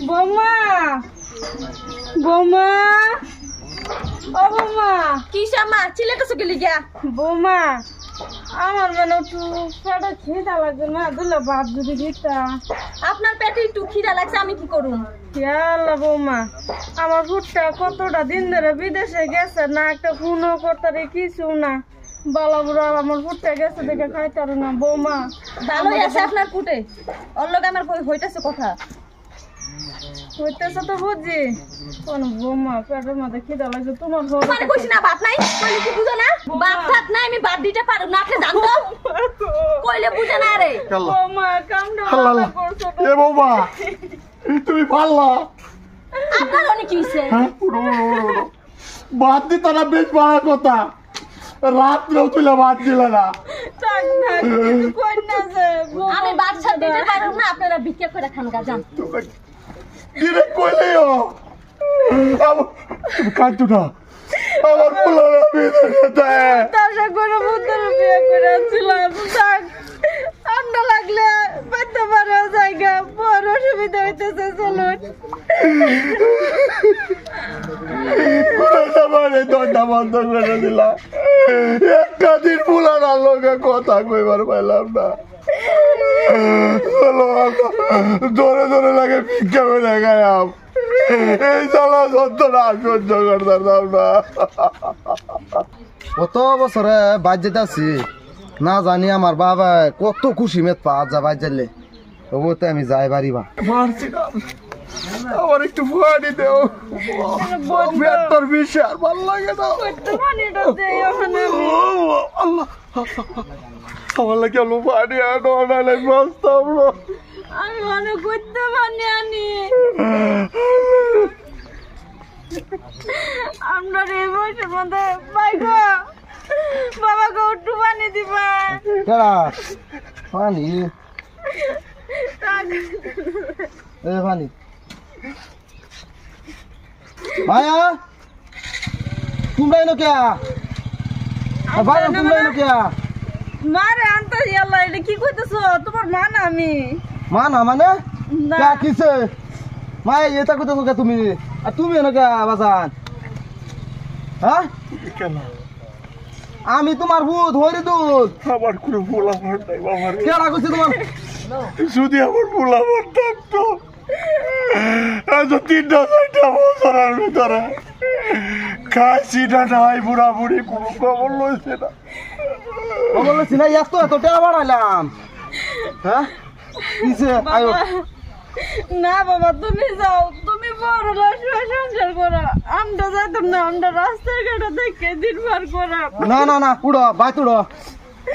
বৌমা বৌমা ও বৌমা কি শামা চিল্লাতেছো কি লিগা? বৌমা আমার মানে একটু পেটে খিদা লাগছে না, দিলে ভাত যদি দিতা। আপনার পেটে একটু খিদা লাগছে, আমি কি করুম? আল্লাহ বৌমা, আমার ভুট্টা কতটা দিন ধরে বিদেশে গেছে না, একটা ফোনও করতে কিছু না। বালা বুড়া আমার ভুট্টা গেছে দেখে খাইতার না বৌমা। ভালোই আছে আপনার পুটে, ওর লগে আমার হইতাছে কথা। হইতেছে তো বুঝছি কোন বৌমা, পেটের মধ্যে খিদা লাগছে। তোমার মানে কইছি না ভাত নাই, কইলে কি বুঝো না? ভাত ভাত নাই, আমি ভাত দিতে পারব না, আপনি জানতো কইলে বুঝে না রে। বৌমা কামটা ভালো করছো এ বৌমা তুমি পারলা? আপনার অনেক কি হইছে? ভাত দিত না, বেশ ভালো কথা। রাত্রেও তুলে ভাত দিল না। আমি ভাত ছাড় দিতে পারব না, আপনারা ভিক্ষা করে খান গা যান। ডিরেক্ট কইলেও তুমি কাটতো না। আমার পোলারা বিদেশে যায়। তার করে বুদ্ধের বিয়ে করেছিলাম। ঠান্ডা লাগলে পেতে পারে জায়গা, বড় অসুবিধা হইতেছে। চলুন দরজা বন্ধ করে দিলাম। একটা দিন পোলারার লোকে কথা কইবার পাইলাম না। জোরে জোরে লাগে ভিক্ষা করে গায়াম। এই জ্বালা যন্ত্রণা সহ্য করতাম না। কত বছরে বাদ যেতে আছি না জানি, আমার বাবা কত খুশি মেত পা যা বাদ যাইলে তবু তো আমি যাই পারিবা। আমার একটু ফুয়ানি দেও, পেটটার বেশি আর ভাল লাগে না। আল্লাহ আমার লাগে আলু পানি আনো, নাহলে বাঁচতাম না। আমি অনেক করতে পারি আনি। আমরা এই বয়সের মধ্যে বাইগো বাবাকে একটু পানি দিবা। পানি পানি ভাইয়া তোমরা এলো কে? ভাইয়া তোমরা এলো কে? মারে আনতে ইয়াল্লা, এটা কি কইতেছো? তোমার মা না আমি। মা না মানে না। কিসে মা এটা কইতেছো কে তুমি? আর তুমি এলো কে বাজান? হ্যাঁ কেন? আমি তোমার ভূত হরি দুধ। আমার কোনো ভুল আমার নাই বাবার। কেডা কইছে তোমার? যদি আমার ভুল আমার থাকতো, আজ 3-4 বছরের ভিতরে খাইছি না নাই বুড়া বুড়ি কোনো খবর লইছে না। বলছি না এত এত টেরা বাড়াইলাম। হ্যাঁ কিসে আয়ো না বাবা, তুমি যাও, তুমি বড় সংসার করো। আমরা যাইতাম না, আমরা রাস্তার ঘাটে দেখে দিন পার করা। না না না উড়ো বাইত উড়ো।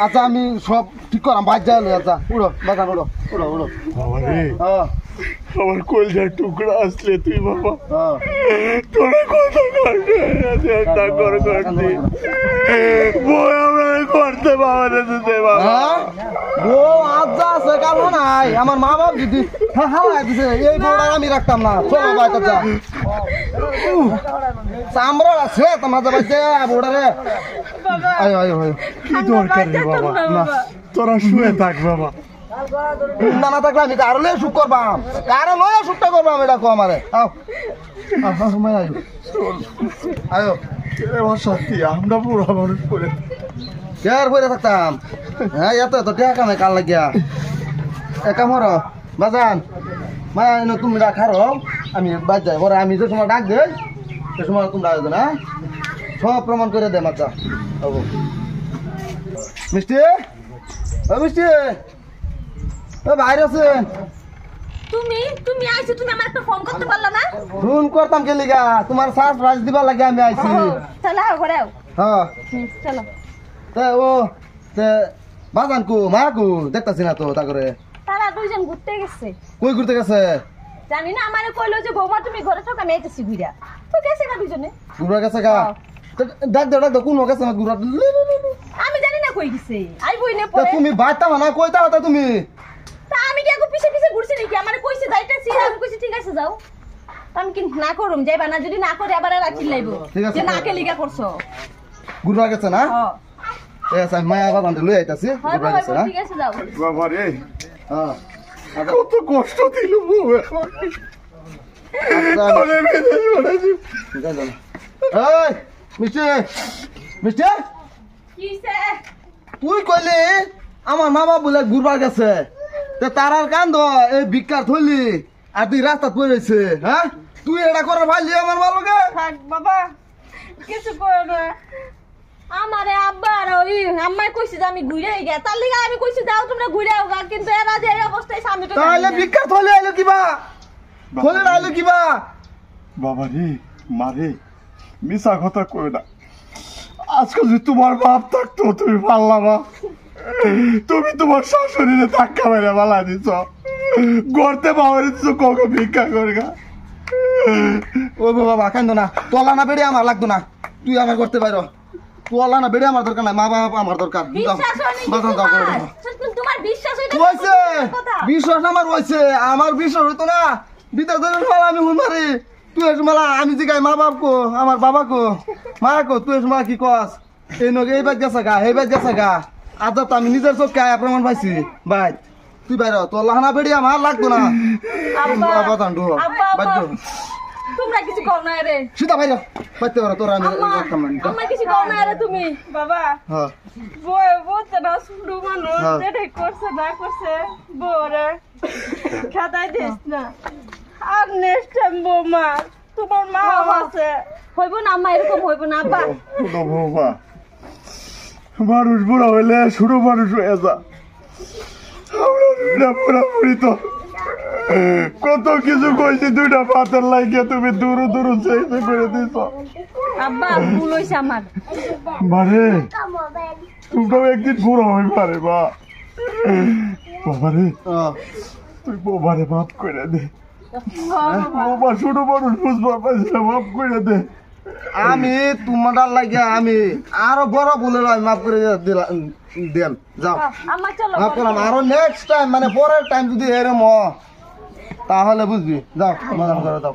আচ্ছা আমি সব ঠিক করাম, বাইর যাই লই। আচ্ছা উড়ো বাগান উড়ো উড়ো উড়ো। বাবা রে, হ্যাঁ আমার কলজার টুকরা আসলে তুই বাবা হ্যাঁ তোরা কত করতে করতে বই আমরা করতে বাবা দিতে বাবা। হ্যাঁ বউ আজ যা আছে কাল নাই। আমার মা বাপ যদি হালাই দিছে এই বউটা আমি রাখতাম না। চলো বাইত যা চামড়া আছে তোমার যাবাইছে বউটা রে। বাবা আয় আয় আয় কি দরকার রে বাবা? না তোরা শুয়ে থাক বাবা। না না থাকলে আমি কারো লয়ে সুখ করবাম, কারো লয়ে সুখটা করবাম। এটা কো আমারে আও মাই আয়ো আয়ো। আমার সত্যি আমরা পুরো মানুষ করে কেয়ার বইরে থাকতাম। হ্যাঁ এত এত টেকা কামে কাল লাগিয়া একা মর বাজান মায়া এনে তুমি রাখারো। আমি বাদ যাই পরে, আমি যে সময় ডাক দেই সে সময় তোমরা আয়োজন। হ্যাঁ সব প্রমাণ করে দে মাত্রা হবো। মিষ্টি ও মিষ্টি ও বাইরে আছেন? তুমি তুমি আইছো, তুমি আমার একটা ফোন করতে পারলা না? ফোন করতাম কে লিগা? তোমার সারপ্রাইজ দিবার লাগে আমি আইছি। চলো আও ঘরে আও। হ্যাঁ চলো। তে ও তে বাজান কো মা কো দেখতাছি না তো। তা করে তারা দুইজন ঘুরতে গেছে। কই ঘুরতে গেছে? জানি না, আমারে কইলো যে বৌমা তুমি ঘরে থাকো, আমি আইতেছি ঘুরা। তো গেছে না দুইজনে। ঘুরা গেছে গা? ডাক দে কোন গেছে না ঘুরা? আমি জানি না কই গেছে, আইবই না তা পরে। তুমি বাইতা না কইতা হতা তুমি? তা আমি কি আগো পিছে পিছে ঘুরছি নাকি? আমারে কইছে যাইতেছি, আমি কইছি ঠিক আছে যাও। তা আমি কি না করুম? যাইবা না? যদি না করে আবার রাখি লাইবো ঠিক আছে। যে না কে লিগা করছো। ঘুরা গেছে না? হ্যাঁ এস আমি মায়া বাগান লই আইতাছি। হয় ঘুরা গেছে না? ঠিক আছে যাও। বাবা রে, হ্যাঁ কত কষ্ট দিল বউ। তোরে বিদেশ পাঠাইছি। এই মিষ্টি মিষ্টি কিসে তুই কইলি আমার মা বাবা বলে ঘুরবার গেছে তে তারার কান্দ এই ভিক্ষার থলি আর তুই রাস্তা পড়ে রয়েছে হ্যাঁ তুই এটা করার ভাইলি আমার মালকে থাক বাবা কিছু করো না। আমারে আব্বা আর ওই আম্মাই কইছে যে আমি ঘুরে গে তার লিগে আমি কইছি যাও তোমরা ঘুরে আও কিন্তু এরা যে এই অবস্থায় সামনে তো তাহলে ভিক্ষার থলি আইলো কিবা থলি আইলো কিবা বাবা রে মারে মিশা কথা কই না। আজকে যদি তোমার বাপ থাকতো তুমি পারলা না। তুমি তোমার শাশুড়িরে ধাক্কা মেরে বালা দিছ, গড়তে বাবারে দিছ কখন ভিক্ষা করে গা। ও বাবা কান্দ না তোলা না বেড়ে আমার লাগতো না তুই আমার করতে পারো তোলা না বেড়ে আমার দরকার নাই মা বাবা আমার দরকার বিশ্বাস হয়নি বাজান দাও করে দাও তোমার বিশ্বাস হইতো হয়েছে বিশ্বাস আমার হয়েছে আমার বিশ্বাস হইতো না বিতার ধরে মালা আমি হুন মারি তুই এসে মালা আমি জিগাই মা বাপ কো আমার বাবা কো মা কো তুই এসে মালা কি কস এই নগে এই বাদ গেছে গা এই বাদ গেছে গা আজ তো আমি নিজের চোখে আয়া প্রমাণ পাইছি ভাই তুই বাইর তোর লাহানা বেড়ে আমার লাগতো না বাবা জানতো বাদ তোমরা কিছু কও না রে সিধা বাইর বাইতে পারো তোরা আমি রাখতাম না আম্মা কিছু কও না রে তুমি বাবা হ্যাঁ বই বলতে না শুরু মানুষ হ্যাঁ। যেটাই করছে না করছে বউরে খাতাই দিস না। আর নেক্সট টাইম বৌমা তোমার মা আছে হইব না আম্মা এরকম হইব না আব্বা বাবা মানুষ বুড়া হইলে শুরু মানুষ হয়ে যা। আমরা দুইটা পুরাপুরি তো কত কিছু কইছি দুইটা পাতের লাগিয়ে তুমি দূর দূর চেয়ে করে দিছ। আব্বা ভুল হইছে আমার মারে তোমরাও একদিন বুড়া হয়ে পারে বা বাবারে তুই বাবারে মাফ করে দে। বাবা শুরু মানুষ বুঝবার পাইছিল মাফ করে দে। আমি তোমার লাগিয়া আমি আরো বড় ভুলের মাফ করে দেন যাও আম্মা চলো মাফ করলাম আরো নেক্সট টাইম মানে পরের টাইম যদি এরম তাহলে বুঝবি যাও সমাধান করে দাও